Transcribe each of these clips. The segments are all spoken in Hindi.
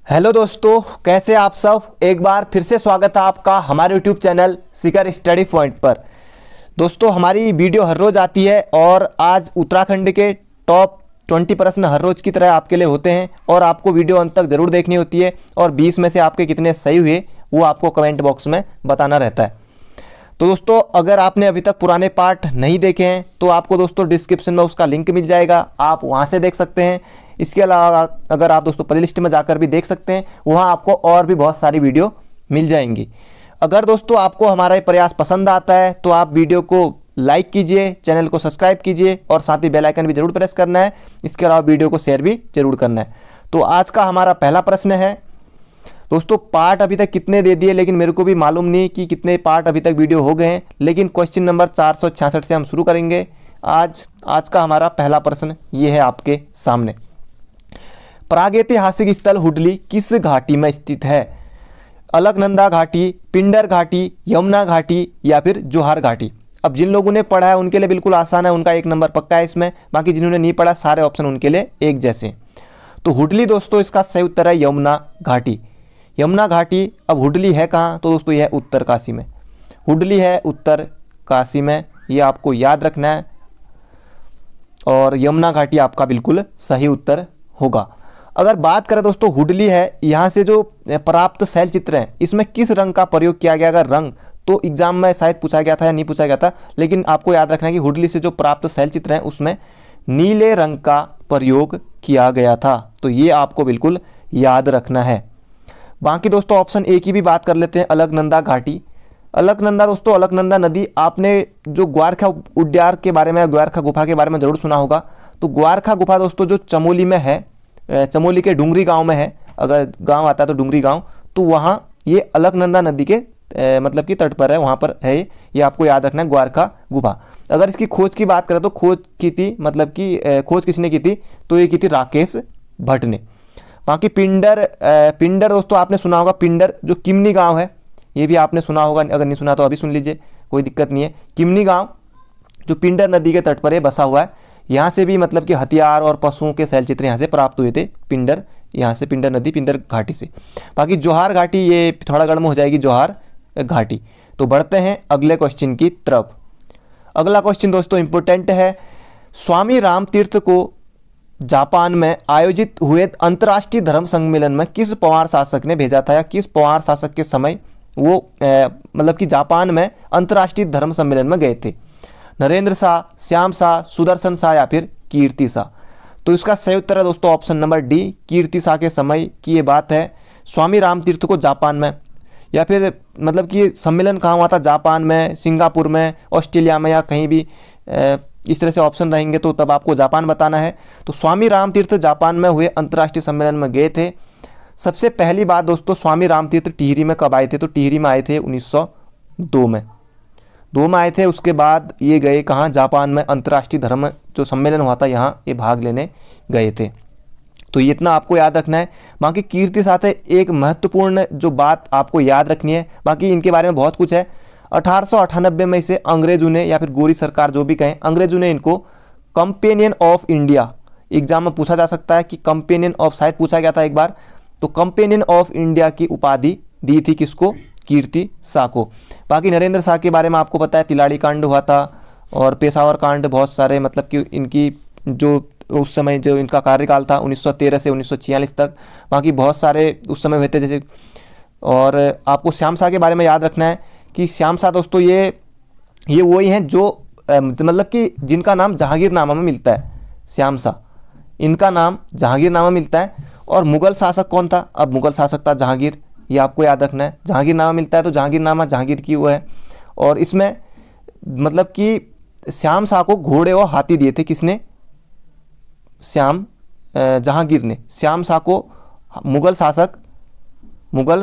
हेलो दोस्तों, कैसे आप सब। एक बार फिर से स्वागत है आपका हमारे यूट्यूब चैनल शिखर स्टडी पॉइंट पर। दोस्तों, हमारी वीडियो हर रोज़ आती है और आज उत्तराखंड के टॉप 20 प्रश्न हर रोज़ की तरह आपके लिए होते हैं और आपको वीडियो अंत तक ज़रूर देखनी होती है और 20 में से आपके कितने सही हुए वो आपको कमेंट बॉक्स में बताना रहता है। तो दोस्तों, अगर आपने अभी तक पुराने पार्ट नहीं देखे हैं तो आपको दोस्तों डिस्क्रिप्शन में उसका लिंक मिल जाएगा, आप वहां से देख सकते हैं। इसके अलावा अगर आप दोस्तों प्लेलिस्ट में जाकर भी देख सकते हैं, वहां आपको और भी बहुत सारी वीडियो मिल जाएंगी। अगर दोस्तों आपको हमारा ये प्रयास पसंद आता है तो आप वीडियो को लाइक कीजिए, चैनल को सब्सक्राइब कीजिए और साथ ही बेल आइकन भी जरूर प्रेस करना है। इसके अलावा वीडियो को शेयर भी जरूर करना है। तो आज का हमारा पहला प्रश्न है दोस्तों, पार्ट अभी तक कितने दे दिए लेकिन मेरे को भी मालूम नहीं कि कितने पार्ट अभी तक वीडियो हो गए हैं, लेकिन क्वेश्चन नंबर 466 से हम शुरू करेंगे। आज का हमारा पहला प्रश्न ये है आपके सामने। प्रागैतिहासिक स्थल हुडली किस घाटी में स्थित है? अलकनंदा घाटी, पिंडर घाटी, यमुना घाटी या फिर जोहार घाटी। अब जिन लोगों ने पढ़ा है उनके लिए बिल्कुल आसान है, उनका 1 नंबर पक्का है इसमें। बाकी जिन्होंने नहीं पढ़ा सारे ऑप्शन उनके लिए एक जैसे। तो हुडली दोस्तों इसका सही उत्तर है यमुना घाटी। यमुना घाटी। अब हुडली है कहाँ? तो दोस्तों यह है उत्तर काशी में। हुडली है उत्तर काशी में, ये आपको याद रखना है। और यमुना घाटी आपका बिल्कुल सही उत्तर होगा। अगर बात करें दोस्तों हुडली है, यहाँ से जो प्राप्त शैल चित्र हैं इसमें किस रंग का प्रयोग किया गया? अगर रंग तो एग्जाम में शायद पूछा गया था या नहीं पूछा गया था, लेकिन आपको याद रखना है कि हुडली से जो प्राप्त शैल चित्र हैं उसमें नीले रंग का प्रयोग किया गया था। तो ये आपको बिल्कुल याद रखना है। बाकी दोस्तों ऑप्शन ए की भी बात कर लेते हैं, अलकनंदा घाटी। अलकनंदा दोस्तों, अलकनंदा नदी, आपने जो ग्वारखा उद्यान के बारे में, ग्वारखा गुफा के बारे में जरूर सुना होगा। तो ग्वारखा गुफा दोस्तों जो चमोली में है, चमोली के डुंगरी गांव में है। अगर गांव आता है तो डुंगरी गांव, तो वहाँ ये अलकनंदा नदी के मतलब कि तट पर है, वहाँ पर है ये आपको याद रखना है ग्वारखा गुफा। अगर इसकी खोज की बात करें तो खोज की थी, मतलब कि खोज किसने की थी? तो ये की थी राकेश भट्ट ने। बाकी पिंडर दोस्तों आपने सुना होगा, पिंडर जो किमनी गांव है ये भी आपने सुना होगा, अगर नहीं सुना तो अभी सुन लीजिए, कोई दिक्कत नहीं है। किमनी गांव जो पिंडर नदी के तट पर है बसा हुआ है, यहाँ से भी मतलब कि हथियार और पशुओं के शैल चित्र यहाँ से प्राप्त हुए थे। पिंडर, यहाँ से पिंडर नदी, पिंडर घाटी से। बाकी जोहार घाटी ये थोड़ा गढ़ में हो जाएगी, जोहार घाटी। तो बढ़ते हैं अगले क्वेश्चन की तरफ। अगला क्वेश्चन दोस्तों इंपोर्टेंट है। स्वामी राम तीर्थ को जापान में आयोजित हुए अंतर्राष्ट्रीय धर्म सम्मेलन में किस पवार शासक ने भेजा था, या किस पवार शासक के समय वो मतलब कि जापान में अंतर्राष्ट्रीय धर्म सम्मेलन में गए थे? नरेंद्र शाह, श्याम शाह, सुदर्शन शाह या फिर कीर्ति शाह। तो इसका सही उत्तर है दोस्तों ऑप्शन नंबर डी, कीर्ति शाह के समय की ये बात है। स्वामी राम तीर्थ को जापान में, या फिर मतलब कि सम्मेलन कहाँ हुआ था? जापान में, सिंगापुर में, ऑस्ट्रेलिया में, या कहीं भी इस तरह से ऑप्शन रहेंगे तो तब आपको जापान बताना है। तो स्वामी राम तीर्थ जापान में हुए अंतर्राष्ट्रीय सम्मेलन में गए थे। सबसे पहली बात दोस्तों स्वामी राम तीर्थ टिहरी में कब आए थे? तो टिहरी में आए थे 1902 में, 2 में आए थे। उसके बाद ये गए कहाँ? जापान में अंतर्राष्ट्रीय धर्म जो सम्मेलन हुआ था यहाँ ये भाग लेने गए थे। तो ये इतना आपको याद रखना है। बाकी कीर्ति साथ है एक महत्वपूर्ण जो बात आपको याद रखनी है, बाकी इनके बारे में बहुत कुछ है। 1898 में इसे अंग्रेजों ने, या फिर गोरी सरकार जो भी कहें, अंग्रेजों ने इनको कंपेनियन ऑफ इंडिया, एग्जाम में पूछा जा सकता है कि कंपेनियन ऑफ, शायद पूछा गया था एक बार, तो कंपेनियन ऑफ इंडिया की उपाधि दी थी किसको? कीर्ति शाह को। बाकी नरेंद्र शाह के बारे में आपको पता है, तिलाड़ी कांड हुआ था और पेशावर कांड, बहुत सारे मतलब कि इनकी जो उस समय जो इनका कार्यकाल था 1913 से 1946 तक, बाकी बहुत सारे उस समय हुए थे जैसे। और आपको श्याम शाह के बारे में याद रखना है कि श्याम शाह दोस्तों ये वही हैं जो मतलब कि जिनका नाम जहांगीरनामा में मिलता है। श्याम शाह, इनका नाम जहांगीरनामा मिलता है। और मुगल शासक कौन था? अब मुगल शासक था जहांगीर, ये आपको याद रखना है। जहांगीरनामा मिलता है तो जहांगीरनामा जहांगीर की वो है। और इसमें मतलब कि श्याम शाह को घोड़े और हाथी दिए थे किसने? जहांगीर ने। श्याम शाह को मुगल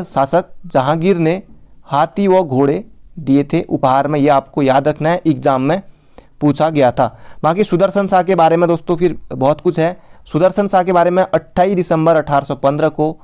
शासक जहांगीर ने हाथी व घोड़े दिए थे उपहार में, ये आपको याद रखना है, एग्जाम में पूछा गया था। बाकी सुदर्शन शाह के बारे में दोस्तों फिर बहुत कुछ है। सुदर्शन शाह के बारे में 28 दिसंबर 1815 को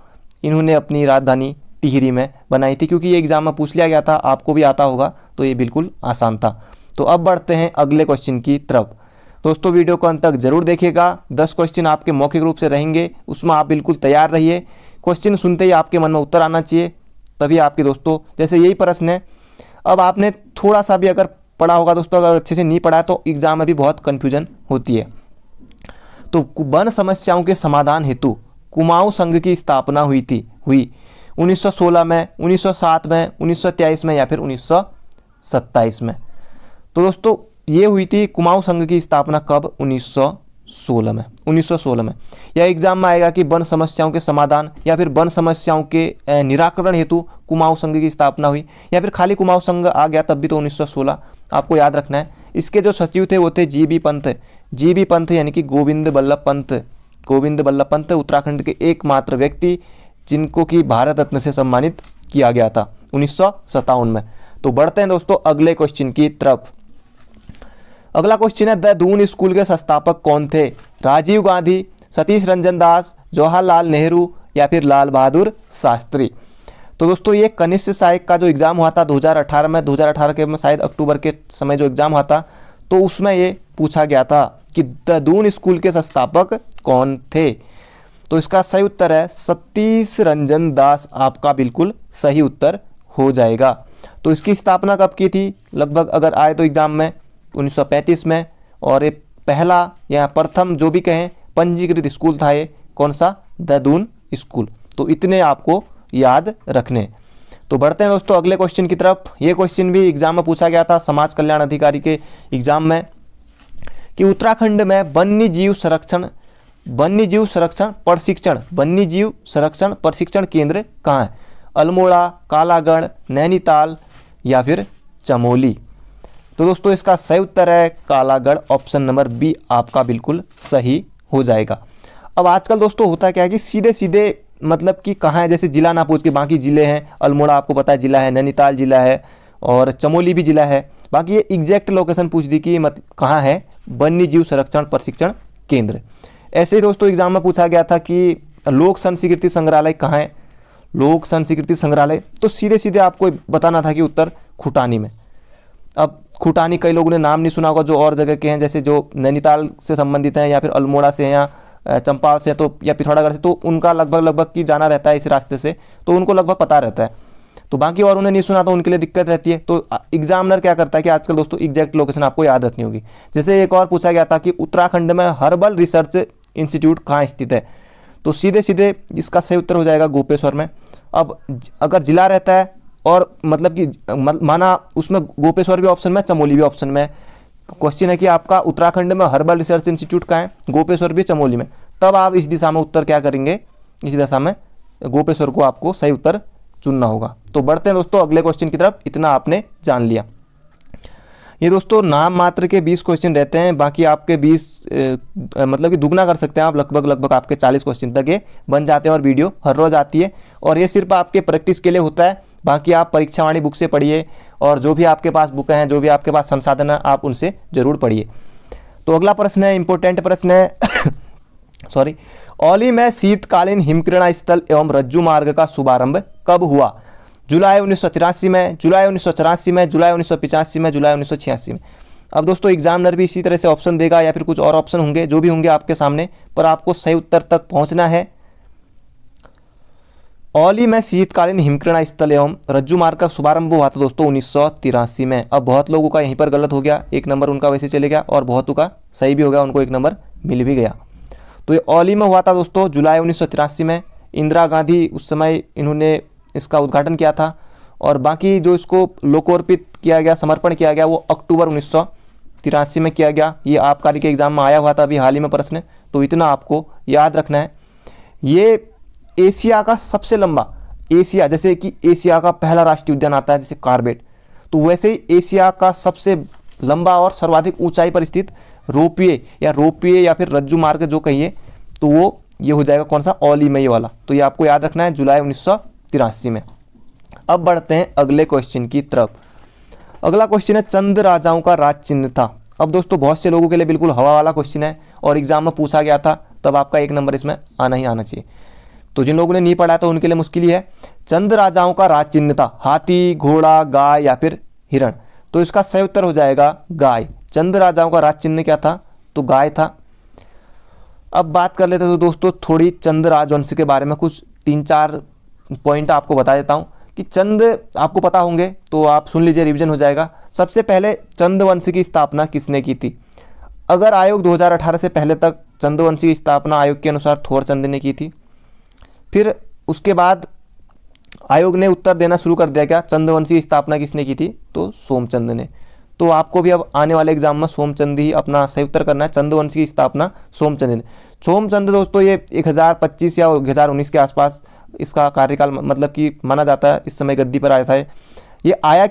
इन्होंने अपनी राजधानी टिहरी में बनाई थी, क्योंकि ये एग्जाम में पूछ लिया गया था, आपको भी आता होगा, तो ये बिल्कुल आसान था। तो अब बढ़ते हैं अगले क्वेश्चन की तरफ। दोस्तों वीडियो को अंत तक जरूर देखिएगा। 10 क्वेश्चन आपके मौखिक रूप से रहेंगे, उसमें आप बिल्कुल तैयार रहिए। क्वेश्चन सुनते ही आपके मन में उत्तर आना चाहिए, तभी आपके दोस्तों, जैसे यही प्रश्न है। अब आपने थोड़ा सा भी अगर पढ़ा होगा दोस्तों, अगर अच्छे से नहीं पढ़ा है तो एग्जाम में भी बहुत कन्फ्यूजन होती है। तो वन समस्याओं के समाधान हेतु कुमाऊं संघ की स्थापना हुई 1916 में, 1907 में, 1923 में या फिर 1927 में। तो दोस्तों ये हुई थी कुमाऊं संघ की स्थापना कब? 1916 में। यह एग्जाम में आएगा कि वन समस्याओं के समाधान या फिर वन समस्याओं के निराकरण हेतु कुमाऊं संघ की स्थापना हुई, या फिर खाली कुमाऊं संघ आ गया तब भी तो 1916 आपको याद रखना है। इसके जो सचिव थे वो थे जीबी पंत यानी कि गोविंद बल्लभ पंत उत्तराखंड के एकमात्र व्यक्ति जिनको कि भारत रत्न से सम्मानित किया गया था 1957 में। तो बढ़ते हैं दोस्तों अगले क्वेश्चन की तरफ। अगला क्वेश्चन है, द दून स्कूल के संस्थापक कौन थे? राजीव गांधी, सतीश रंजन दास, जवाहरलाल नेहरू या फिर लाल बहादुर शास्त्री। तो दोस्तों ये कनिष्ठ सहायक का जो एग्ज़ाम हुआ था 2018 में, 2018 के में शायद अक्टूबर के समय जो एग्ज़ाम हुआ था, तो उसमें ये पूछा गया था कि द दून स्कूल के संस्थापक कौन थे। तो इसका सही उत्तर है सतीश रंजन दास, आपका बिल्कुल सही उत्तर हो जाएगा। तो इसकी स्थापना कब की थी? लगभग अगर आए तो एग्ज़ाम में 1935 में, और ये पहला या प्रथम जो भी कहें पंजीकृत स्कूल था ये कौन सा? The Doon school. तो इतने आपको याद रखने। तो बढ़ते हैं दोस्तों अगले क्वेश्चन की तरफ। ये क्वेश्चन भी एग्जाम में पूछा गया था समाज कल्याण अधिकारी के एग्जाम में, कि उत्तराखंड में वन्य जीव संरक्षण प्रशिक्षण केंद्र कहाँ है? अल्मोड़ा, कालागढ़, नैनीताल या फिर चमोली। तो दोस्तों इसका सही उत्तर है कालागढ़, ऑप्शन नंबर बी आपका बिल्कुल सही हो जाएगा। अब आजकल दोस्तों होता क्या है कि सीधे सीधे मतलब कि कहाँ है, जैसे जिला ना पूछ के बाकी ज़िले हैं, अल्मोड़ा आपको पता है जिला है, नैनीताल जिला है और चमोली भी जिला है, बाकी ये एग्जैक्ट लोकेशन पूछ दी कि कहाँ है वन्य जीव संरक्षण प्रशिक्षण केंद्र। ऐसे ही दोस्तों एग्जाम में पूछा गया था कि लोक संस्कृति संग्रहालय कहाँ है? लोक संस्कृति संग्रहालय, तो सीधे सीधे आपको बताना था कि उत्तर खुटानी में। अब खुटानी कई लोगों ने नाम नहीं सुना होगा जो और जगह के हैं, जैसे जो नैनीताल से संबंधित हैं या फिर अल्मोड़ा से हैं या चंपावत से तो या पिथौरागढ़ से, तो उनका लगभग की जाना रहता है इस रास्ते से, तो उनको लगभग पता रहता है। तो बाकी और उन्हें नहीं सुना तो उनके लिए दिक्कत रहती है। तो एग्जामिनर क्या करता है कि आजकल दोस्तों एग्जैक्ट लोकेशन आपको याद रखनी होगी। जैसे एक और पूछा गया था कि उत्तराखंड में हर्बल रिसर्च इंस्टीट्यूट कहाँ स्थित है? तो सीधे सीधे इसका सही उत्तर हो जाएगा गोपेश्वर में। अब अगर जिला रहता है और मतलब कि माना उसमें गोपेश्वर भी ऑप्शन में, चमोली भी ऑप्शन में, क्वेश्चन है कि आपका उत्तराखंड में हर्बल रिसर्च इंस्टीट्यूट कहाँ है? गोपेश्वर भी, चमोली में, तब आप इस दिशा में उत्तर क्या करेंगे? इस दिशा में गोपेश्वर को आपको सही उत्तर चुनना होगा। तो बढ़ते हैं दोस्तों अगले क्वेश्चन की तरफ। इतना आपने जान लिया। ये दोस्तों नाम मात्र के 20 क्वेश्चन रहते हैं, बाकी आपके 20 मतलब कि दुगना कर सकते हैं आप, लगभग आपके 40 क्वेश्चन तक ये बन जाते हैं और वीडियो हर रोज आती है। और ये सिर्फ आपके प्रैक्टिस के लिए होता है, बाकी आप परीक्षावाणी बुक से पढ़िए और जो भी आपके पास बुक हैं, जो भी आपके पास संसाधन है, आप उनसे जरूर पढ़िए। तो अगला प्रश्न है, इंपॉर्टेंट प्रश्न है सॉरी, औली में शीतकालीन हिमकिरण स्थल एवं रज्जु मार्ग का शुभारंभ कब हुआ? जुलाई 1983 में, जुलाई 1984 में, जुलाई 1985 में, जुलाई 1986 में। अब दोस्तों एग्जामिनर भी इसी तरह से ऑप्शन देगा या फिर कुछ और ऑप्शन होंगे, जो भी होंगे आपके सामने, पर आपको सही उत्तर तक पहुंचना है। औली में शीतकालीन हिमकिरण स्थल एवं रज्जु मार्ग का शुभारंभ हुआ था दोस्तों 1983 में। अब बहुत लोगों का यहीं पर गलत हो गया, एक नंबर उनका वैसे चले गया, और बहुतों का सही भी हो गया, उनको एक नंबर मिल भी गया। तो ये औली में हुआ था दोस्तों जुलाई 1983 में। इंदिरा गांधी उस समय इन्होंने इसका उद्घाटन किया था, और बाकी जो इसको लोकोर्पित किया गया, समर्पण किया गया, वो अक्टूबर 1983 में किया गया। ये आबकारी के एग्जाम में आया हुआ था अभी हाल ही में प्रश्न, तो इतना आपको याद रखना है। ये एशिया का सबसे लंबा, एशिया जैसे कि एशिया का पहला राष्ट्रीय उद्यान आता है जैसे कार्बेट, तो वैसे ही एशिया का सबसे लंबा और सर्वाधिक ऊंचाई पर स्थित रोपवे या फिर रज्जु मार्ग जो कहिए, तो वो ये हो जाएगा कौन सा? औली में ये वाला। तो ये आपको याद रखना है, जुलाई 1983 में। अब बढ़ते हैं अगले क्वेश्चन की तरफ। अगला क्वेश्चन है, चंद राजाओं का राज चिन्ह था। अब दोस्तों बहुत से लोगों के लिए बिल्कुल हवा वाला क्वेश्चन है और एग्जाम में पूछा गया था, तब आपका एक नंबर इसमें आना ही आना चाहिए। तो जिन लोगों ने नहीं पढ़ा तो उनके लिए मुश्किल ही है। चंद राजाओं का राज चिन्ह था हाथी, घोड़ा, गाय या फिर हिरण। तो इसका सही उत्तर हो जाएगा गाय। चंद राजाओं का राज चिन्ह क्या था? तो गाय था। अब बात कर लेते हैं तो दोस्तों थोड़ी चंद राजवंश के बारे में कुछ 3-4 पॉइंट आपको बता देता हूँ कि चंद आपको पता होंगे तो आप सुन लीजिए, रिवीजन हो जाएगा। सबसे पहले चंद वंश की स्थापना किसने की थी? अगर आयोग 2018 से पहले तक चंद वंश की स्थापना आयोग के अनुसार थोरचंद ने की थी। फिर उसके बाद आयोग ने उत्तर देना शुरू कर दिया, क्या चंद्रवंशी की स्थापना किसने की थी? तो सोमचंद ने। तो आपको भी अब आने वाले एग्जाम में सोमचंद ही अपना सही उत्तर करना है। चंद्रवंशी की स्थापना सोमचंद ने। सोमचंद दोस्तों ये 1025 या 1019 के आसपास इसका कार्यकाल मतलब कि माना जाता है, इस समय गद्दी पर आया था। ये आया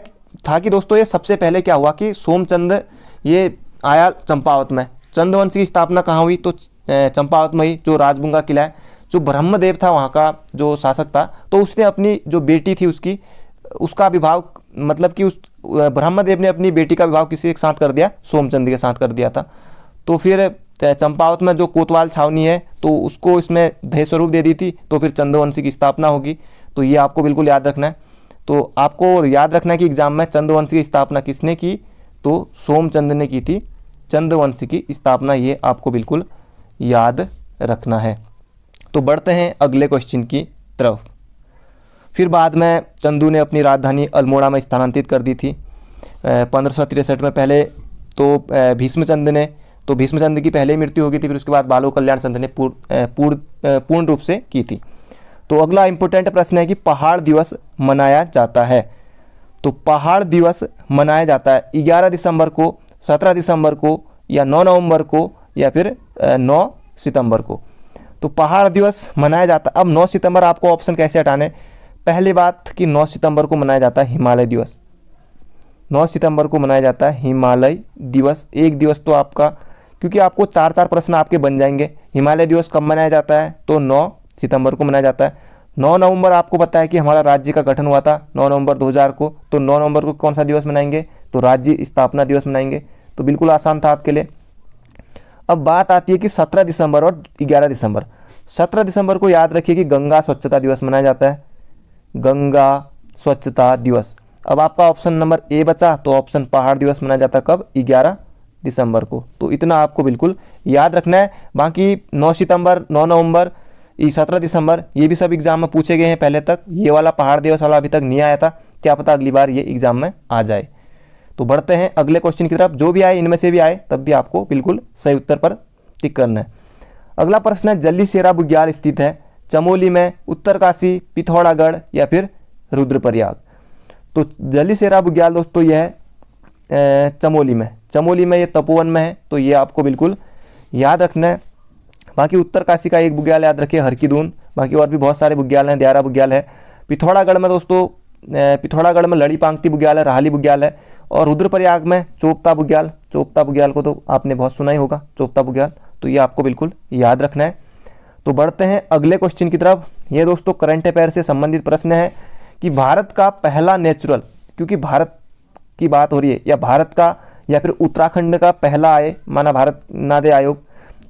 था कि दोस्तों ये सबसे पहले क्या हुआ कि सोमचंद ये आया चंपावत में। चंद्रवंश की स्थापना कहाँ हुई? तो चंपावत में ही, जो राजबुंगा किला है, जो ब्रह्मदेव था वहाँ का जो शासक था, तो उसने अपनी जो बेटी थी उसका विवाह, मतलब कि उस ब्रह्मदेव ने अपनी बेटी का विवाह किसी के साथ कर दिया? सोमचंद के साथ कर दिया था। तो फिर चंपावत में जो कोतवाल छावनी है तो उसको इसमें दहेज स्वरूप दे दी थी, तो फिर चंद्रवंशी की स्थापना होगी। तो ये आपको बिल्कुल याद रखना है। तो आपको याद रखना है कि एग्जाम में चंद्रवंशी की स्थापना किसने की? तो सोमचंद ने की थी चंद्रवंशी की स्थापना, ये आपको बिल्कुल याद रखना है। तो बढ़ते हैं अगले क्वेश्चन की तरफ। फिर बाद में चंदू ने अपनी राजधानी अल्मोड़ा में स्थानांतरित कर दी थी 1563 में। पहले तो भीष्मचंद ने, तो भीष्मचंद की पहले ही मृत्यु हो गई थी, फिर उसके बाद बालो कल्याण चंद ने पूर्ण रूप से की थी। तो अगला इंपॉर्टेंट प्रश्न है कि पहाड़ दिवस मनाया जाता है। तो पहाड़ दिवस मनाया जाता है 11 दिसंबर को, 17 दिसंबर को, या 9 नवंबर को, या फिर 9 सितंबर को। तो पहाड़ दिवस मनाया जाता है। अब 9 सितंबर आपको ऑप्शन कैसे हटाने? पहली बात कि 9 सितंबर को मनाया जाता है हिमालय दिवस। 9 सितंबर को मनाया जाता है हिमालय दिवस। एक दिवस तो आपका, क्योंकि आपको 4-4 प्रश्न आपके बन जाएंगे। हिमालय दिवस कब मनाया जाता है? तो 9 सितंबर को मनाया जाता है। 9 नवंबर आपको पता है कि हमारा राज्य का गठन हुआ था 9 नवंबर 2000 को। तो 9 नवंबर को कौन सा दिवस मनाएंगे? तो राज्य स्थापना दिवस मनाएंगे। तो बिल्कुल आसान था आपके लिए। अब बात आती है कि 17 दिसंबर और 11 दिसंबर। 17 दिसंबर को याद रखिए कि गंगा स्वच्छता दिवस मनाया जाता है, गंगा स्वच्छता दिवस। अब आपका ऑप्शन नंबर ए बचा, तो ऑप्शन पहाड़ दिवस मनाया जाता है कब? 11 दिसंबर को। तो इतना आपको बिल्कुल याद रखना है। बाकी 9 सितंबर, 9 नवंबर, 17 दिसंबर ये भी सब एग्जाम में पूछे गए हैं पहले तक। ये वाला पहाड़ दिवस वाला अभी तक नहीं आया था, क्या पता अगली बार ये एग्जाम में आ जाए। तो बढ़ते हैं अगले क्वेश्चन की तरफ। जो भी आए, इनमें से भी आए, तब भी आपको बिल्कुल सही उत्तर पर टिक करना है। अगला प्रश्न है, जल्लीसेरा बुग्याल स्थित है चमोली में, उत्तरकाशी, पिथौरागढ़, या फिर रुद्रप्रयाग। तो जल्लीसेरा बुग्याल दोस्तों यह है चमोली में ये तपोवन में है। तो ये आपको बिल्कुल याद रखना है। बाकी उत्तरकाशी का एक बुग्याल याद रखिए, हरकीदून। बाकी और भी बहुत सारे बुग्याल हैं, दियारा बुग्याल है। पिथौरागढ़ में दोस्तों, पिथौरागढ़ में लड़ी पांगती बुग्याल है, राहली बुग्याल है। और रुद्रप्रयाग में चोपता बुग्याल को तो आपने बहुत सुना ही होगा, चोपता बुग्याल। तो ये आपको बिल्कुल याद रखना है। तो बढ़ते हैं अगले क्वेश्चन की तरफ। ये दोस्तों करंट अफेयर से संबंधित प्रश्न है कि भारत का पहला नेचुरल, क्योंकि भारत की बात हो रही है, या भारत का या फिर उत्तराखंड का पहला आए, माना भारत ना दे आयोग,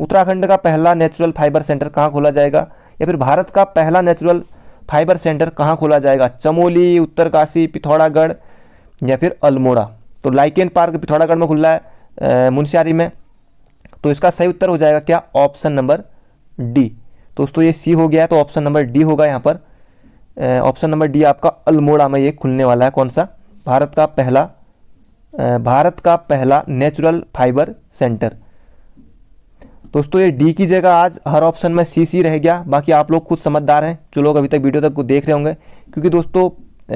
उत्तराखंड का पहला नेचुरल फाइबर सेंटर कहाँ खोला जाएगा? या फिर भारत का पहला नेचुरल फाइबर सेंटर कहाँ खोला जाएगा? चमोली, उत्तरकाशी, पिथौरागढ़, या फिर अल्मोड़ा। तो लाइकेन पार्क पिथौरागढ़ में खुल रहा है, मुनस्यारी में। तो इसका सही उत्तर हो जाएगा क्या? Option number D. दोस्तों ये सी हो गया है, तो ऑप्शन नंबर डी होगा यहाँ पर। ऑप्शन नंबर डी आपका अल्मोड़ा में ये खुलने वाला है। कौन सा? भारत का पहला नेचुरल फाइबर सेंटर। दोस्तों ये डी की जगह आज हर ऑप्शन में सी रह गया। बाकी आप लोग खुद समझदार हैं जो लोग अभी तक वीडियो तक को देख रहे होंगे, क्योंकि दोस्तों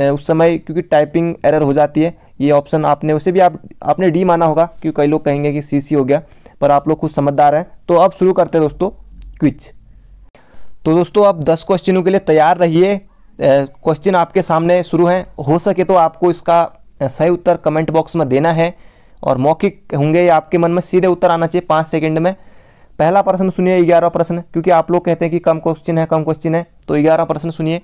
उस समय क्योंकि टाइपिंग एरर हो जाती है। ये ऑप्शन आपने उसे भी आपने डी माना होगा, क्योंकि कई लोग कहेंगे कि सी हो गया, पर आप लोग खुद समझदार हैं। तो अब शुरू करते हैं दोस्तों क्विज। तो दोस्तों अब 10 क्वेश्चनों के लिए तैयार रहिए। क्वेश्चन आपके सामने शुरू हैं। हो सके तो आपको इसका सही उत्तर कमेंट बॉक्स में देना है, और मौखिक होंगे, आपके मन में सीधे उत्तर आना चाहिए 5 सेकंड में। पहला प्रश्न सुनिए, 11वां प्रश्न, क्योंकि आप लोग कहते हैं कि कम क्वेश्चन है, तो 11वां प्रश्न सुनिए।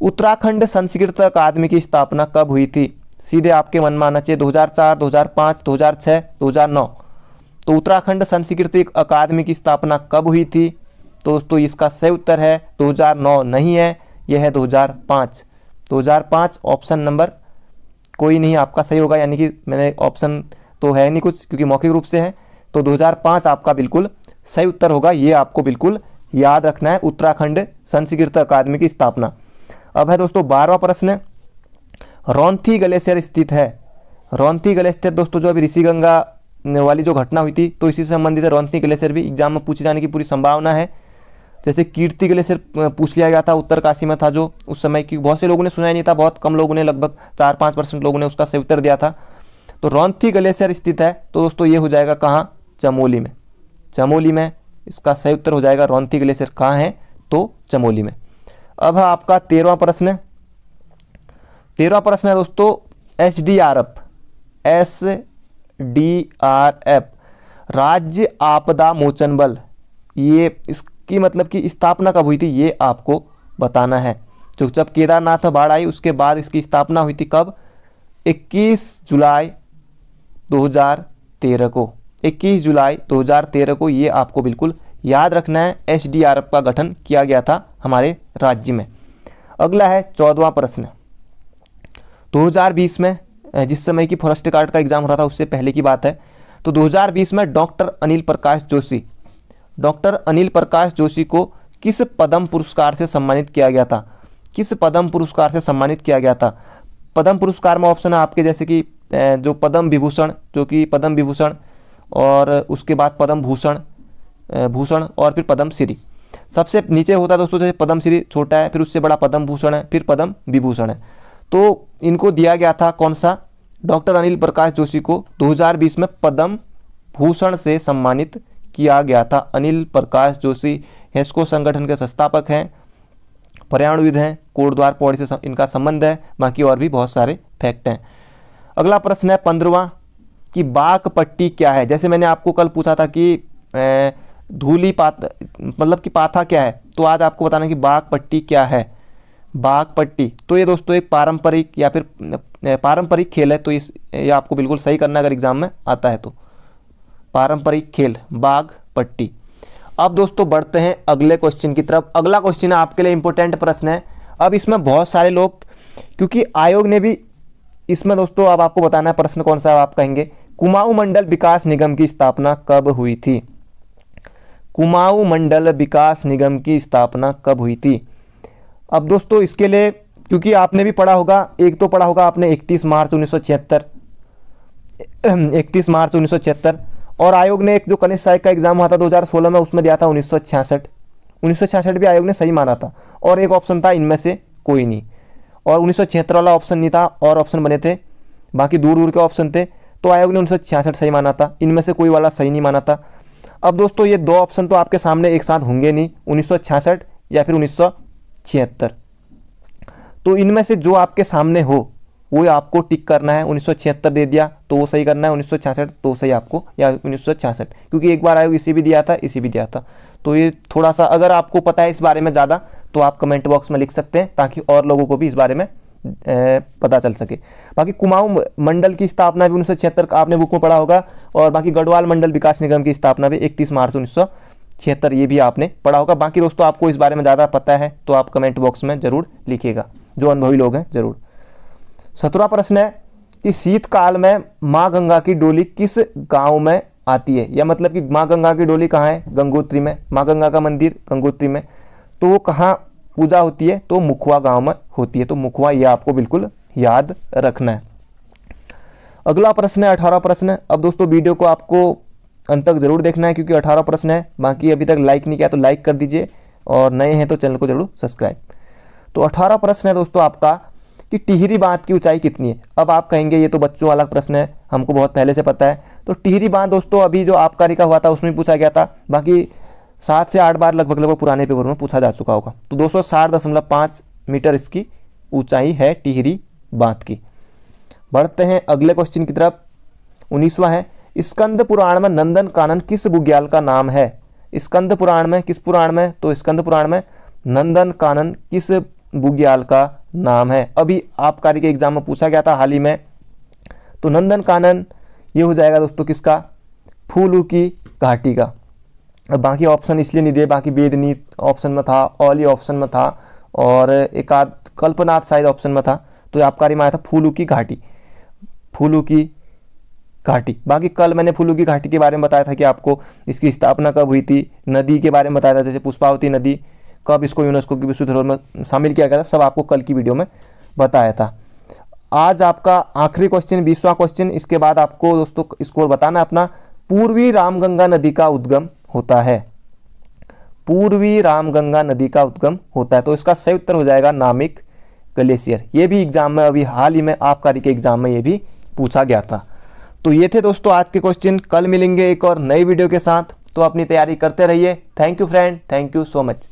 उत्तराखंड संस्कृत अकादमी की स्थापना कब हुई थी? सीधे आपके मन में आना चाहिए 2004, 2005, 2006, 2009। तो उत्तराखंड संस्कृत अकादमी की स्थापना कब हुई थी? तो दोस्तों इसका सही उत्तर है 2009 नहीं है, यह है 2005। 2005 ऑप्शन नंबर कोई नहीं आपका सही होगा, यानी कि मैंने ऑप्शन तो है नहीं कुछ, क्योंकि मौखिक रूप से है। तो 2005 आपका बिल्कुल सही उत्तर होगा, ये आपको बिल्कुल याद रखना है। उत्तराखंड संस्कृत अकादमी की स्थापना। अब है दोस्तों 12वां प्रश्न, रौंथी ग्लेशियर स्थित है। रौंथी ग्लेशियर दोस्तों जो अभी ऋषिगंगा वाली जो घटना हुई थी तो इसी से संबंधित है। रौंथी ग्लेशियर भी एग्जाम में पूछे जाने की पूरी संभावना है। जैसे कीर्ति ग्लेशियर पूछ लिया गया था, उत्तरकाशी में था जो उस समय की, बहुत से लोगों ने सुना ही नहीं था, बहुत कम लोगों ने, लगभग 4-5% लोगों ने उसका सही उत्तर दिया था। तो रौंथी ग्लेशियर स्थित है तो दोस्तों ये हो जाएगा कहाँ, चमोली में। चमोली में इसका सही उत्तर हो जाएगा। रौंथी ग्लेशियर कहाँ है, तो चमोली में। अब है आपका 13वां प्रश्न। 13वां प्रश्न है दोस्तों SDRF, राज्य आपदा मोचन बल, ये इसकी मतलब कि स्थापना कब हुई थी ये आपको बताना है। जो जब केदारनाथ में बाढ़ आई उसके बाद इसकी स्थापना हुई थी कब, 21 जुलाई 2013 को। 21 जुलाई 2013 को ये आपको बिल्कुल याद रखना है। SDRF का गठन किया गया था हमारे राज्य में। अगला है 14वां प्रश्न। 2020 में, जिस समय की फॉरेस्ट गार्ड का एग्जाम हो रहा था उससे पहले की बात है, तो 2020 में डॉक्टर अनिल प्रकाश जोशी को किस पद्म पुरस्कार से सम्मानित किया गया था। किस पद्म पुरस्कार से सम्मानित किया गया था। पद्म पुरस्कार में ऑप्शन है आपके, जैसे कि जो पद्म विभूषण, जो कि पद्म विभूषण, और उसके बाद पद्म भूषण और फिर पद्म श्री। सबसे नीचे होता है दोस्तों, जैसे पद्म श्री छोटा है, फिर उससे बड़ा पद्म भूषण है, फिर पद्म विभूषण है। तो इनको दिया गया था कौन सा, डॉक्टर अनिल प्रकाश जोशी को 2020 में पद्म भूषण से सम्मानित किया गया था। अनिल प्रकाश जोशी हेस्को संगठन के संस्थापक हैं, पर्यावरणविद हैं, कोटद्वार पौड़ी से इनका संबंध है, बाकी और भी बहुत सारे फैक्ट हैं। अगला प्रश्न है 15वां कि बाघ पट्टी क्या है। जैसे मैंने आपको कल पूछा था कि धूली पात मतलब कि पाथा क्या है, तो आज आपको बताना कि बाघ पट्टी क्या है। बाघ पट्टी तो ये दोस्तों एक पारंपरिक या फिर पारंपरिक खेल है, तो ये आपको बिल्कुल सही करना अगर एग्जाम में आता है तो। पारंपरिक खेल बाघ पट्टी। अब दोस्तों बढ़ते हैं अगले क्वेश्चन की तरफ। अगला क्वेश्चन आपके लिए इंपॉर्टेंट प्रश्न है। अब इसमें बहुत सारे लोग, क्योंकि आयोग ने भी इसमें दोस्तों, अब आपको बताना है प्रश्न कौन सा है। आप कहेंगे कुमाऊं मंडल विकास निगम की स्थापना कब हुई थी। कुमाऊं मंडल विकास निगम की स्थापना कब हुई थी। अब दोस्तों इसके लिए, क्योंकि आपने भी पढ़ा होगा, एक तो पढ़ा होगा आपने 31 मार्च 1976, और आयोग ने एक जो कनिष्ठ सहायक का एग्जाम हुआ था 2016 में, उसमें दिया था 1966 भी आयोग ने सही माना था। और एक ऑप्शन था इनमें से कोई नहीं, और 1976 वाला ऑप्शन नहीं था, और ऑप्शन बने थे, बाकी दूर दूर के ऑप्शन थे, तो आयोग ने 1966 सही माना था। इनमें से कोई वाला सही नहीं माना था। अब दोस्तों ये दो ऑप्शन तो आपके सामने एक साथ होंगे नहीं, 1966 या फिर 1976, तो इनमें से जो आपके सामने हो वो आपको टिक करना है। 1976 दे दिया तो वो सही करना है, 1966 तो सही आपको, या 1966, क्योंकि एक बार आयोग इसी भी दिया था, इसी भी दिया था। तो ये थोड़ा सा अगर आपको पता है इस बारे में ज़्यादा तो आप कमेंट बॉक्स में लिख सकते हैं, ताकि और लोगों को भी इस बारे में पता चल सके। बाकी कुमाऊं मंडल की स्थापना भी 1976 आपने बुक में पढ़ा होगा, और बाकी गढ़वाल मंडल विकास निगम की स्थापना भी 31 मार्च 1976, ये भी आपने पढ़ा होगा। बाकी दोस्तों आपको इस बारे में ज़्यादा पता है तो आप कमेंट बॉक्स में ज़रूर लिखिएगा, जो अनुभवी लोग हैं ज़रूर। 17वां प्रश्न है कि शीतकाल में माँ गंगा की डोली किस गांव में आती है, या मतलब कि माँ गंगा की डोली कहाँ है, गंगोत्री में। माँ गंगा का मंदिर गंगोत्री में, तो वो कहाँ पूजा होती है, तो मुखवा गांव में होती है। तो मुखवा ये आपको बिल्कुल याद रखना है। अगला प्रश्न है 18वां प्रश्न। अब दोस्तों वीडियो को आपको अंत तक जरूर देखना है, क्योंकि 18 प्रश्न है। बाकी अभी तक लाइक नहीं किया तो लाइक कर दीजिए, और नए हैं तो चैनल को जरूर सब्सक्राइब। तो 18 प्रश्न है दोस्तों आपका कि टिहरी बांध की ऊंचाई कितनी है। अब आप कहेंगे ये तो बच्चों वाला प्रश्न है, हमको बहुत पहले से पता है। तो टिहरी बांध दोस्तों अभी जो आबकारी का हुआ था उसमें पूछा गया था, बाकी 7 से 8 बार लगभग पुराने पेपर में पूछा जा चुका होगा। तो 260.5 मीटर इसकी ऊंचाई है टिहरी बांध की। बढ़ते हैं अगले क्वेश्चन की तरफ। 19वां है, स्कंद पुराण में नंदन कानन किस बुग्याल का नाम है। स्कंद पुराण में किस पुराण में, तो स्कंद पुराण में नंदन कानन किस बुग्याल का नाम है। अभी आबकारी के एग्जाम में पूछा गया था हाल ही में। तो नंदन कानन ये हो जाएगा दोस्तों किसका, फूलू की घाटी का। अब बाकी ऑप्शन इसलिए नहीं दिए, बाकी वेदनीत ऑप्शन में था, औली ऑप्शन में था, और एक आध कल्पनाथ शायद ऑप्शन में था। तो आबकारी में आया था फूलू की घाटी, फूलू की घाटी। बाकी कल मैंने फुलुगी घाटी के बारे में बताया था कि आपको इसकी स्थापना कब हुई थी, नदी के बारे में बताया था, जैसे पुष्पावती नदी कब इसको यूनेस्को की विश्व धरोहर में शामिल किया गया था, सब आपको कल की वीडियो में बताया था। आज आपका आखिरी क्वेश्चन, 20वां क्वेश्चन, इसके बाद आपको दोस्तों स्कोर बताना अपना। पूर्वी रामगंगा नदी का उद्गम होता है, पूर्वी रामगंगा नदी का उद्गम होता है, तो इसका सही उत्तर हो जाएगा नामिक ग्लेशियर। ये भी एग्जाम में अभी हाल ही में आबकारी के एग्जाम में ये भी पूछा गया था। तो ये थे दोस्तों आज के क्वेश्चन। कल मिलेंगे एक और नई वीडियो के साथ, तो अपनी तैयारी करते रहिए। Thank you friend, thank you so much.